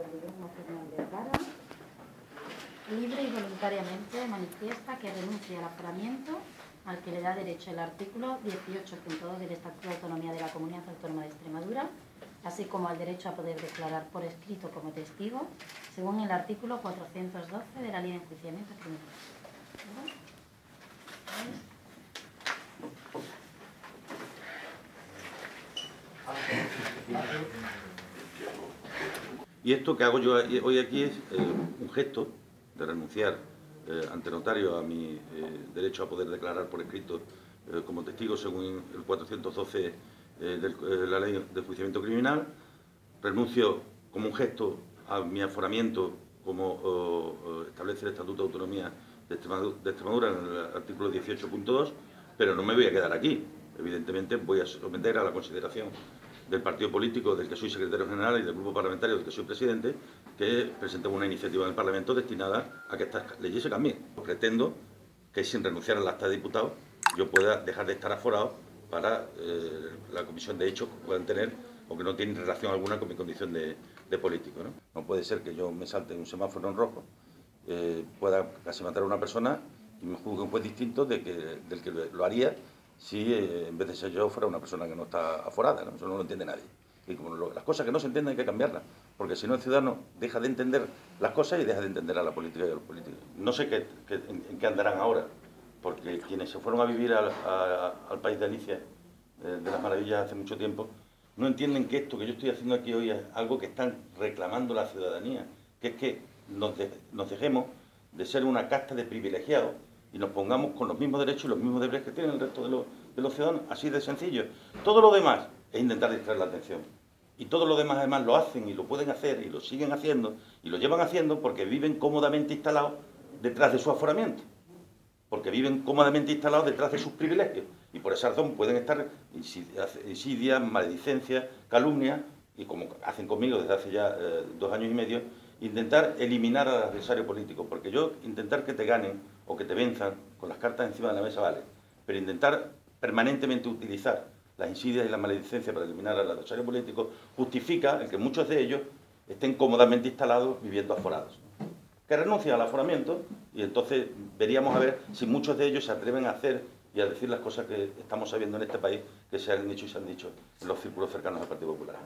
Víctor Guillermo Fernández Vara, libre y voluntariamente manifiesta que renuncia al aforamiento al que le da derecho el artículo 18.2 del Estatuto de Autonomía de la Comunidad Autónoma de Extremadura, así como al derecho a poder declarar por escrito como testigo, según el artículo 412 de la Ley de Enjuiciamiento Criminal. Y esto que hago yo hoy aquí es un gesto de renunciar ante notario a mi derecho a poder declarar por escrito como testigo según el 412 de la Ley de Enjuiciamiento Criminal. Renuncio como un gesto a mi aforamiento como establece el Estatuto de Autonomía de Extremadura en el artículo 18.2, pero no me voy a quedar aquí. Evidentemente voy a someter a la consideración del partido político del que soy secretario general y del grupo parlamentario del que soy presidente, que presentemos una iniciativa en el Parlamento destinada a que estas leyes se cambien. Pretendo que sin renunciar al acta de diputado yo pueda dejar de estar aforado para la comisión de hechos que puedan tener o que no tienen relación alguna con mi condición de político, ¿no? No puede ser que yo me salte en un semáforo en rojo, pueda casi matar a una persona y me juzgue un juez distinto del que lo haría si en vez de ser yo fuera una persona que no está aforada, ¿no? Eso no lo entiende nadie. Y como las cosas que no se entienden hay que cambiarlas, porque si no el ciudadano deja de entender las cosas y deja de entender a la política y a los políticos. No sé en qué andarán ahora, porque quienes se fueron a vivir al país de Alicia, de las maravillas hace mucho tiempo, no entienden que esto que yo estoy haciendo aquí hoy es algo que están reclamando la ciudadanía, que es que nos dejemos de ser una casta de privilegiados y nos pongamos con los mismos derechos y los mismos deberes que tienen el resto de los ciudadanos, así de sencillo. Todo lo demás es intentar distraer la atención. Y todo lo demás además lo hacen y lo pueden hacer y lo siguen haciendo y lo llevan haciendo porque viven cómodamente instalados detrás de su aforamiento. Porque viven cómodamente instalados detrás de sus privilegios. Y por esa razón pueden estar insidias, maledicencias, calumnias, y como hacen conmigo desde hace ya 2 años y medio, intentar eliminar al adversario político. Porque yo intentar que te ganen o que te venzan con las cartas encima de la mesa vale, pero intentar permanentemente utilizar las insidias y las maledicencias para eliminar al adversario político justifica el que muchos de ellos estén cómodamente instalados viviendo aforados. Que renuncien al aforamiento y entonces veríamos a ver si muchos de ellos se atreven a hacer y a decir las cosas que estamos sabiendo en este país que se han hecho y se han dicho en los círculos cercanos al Partido Popular.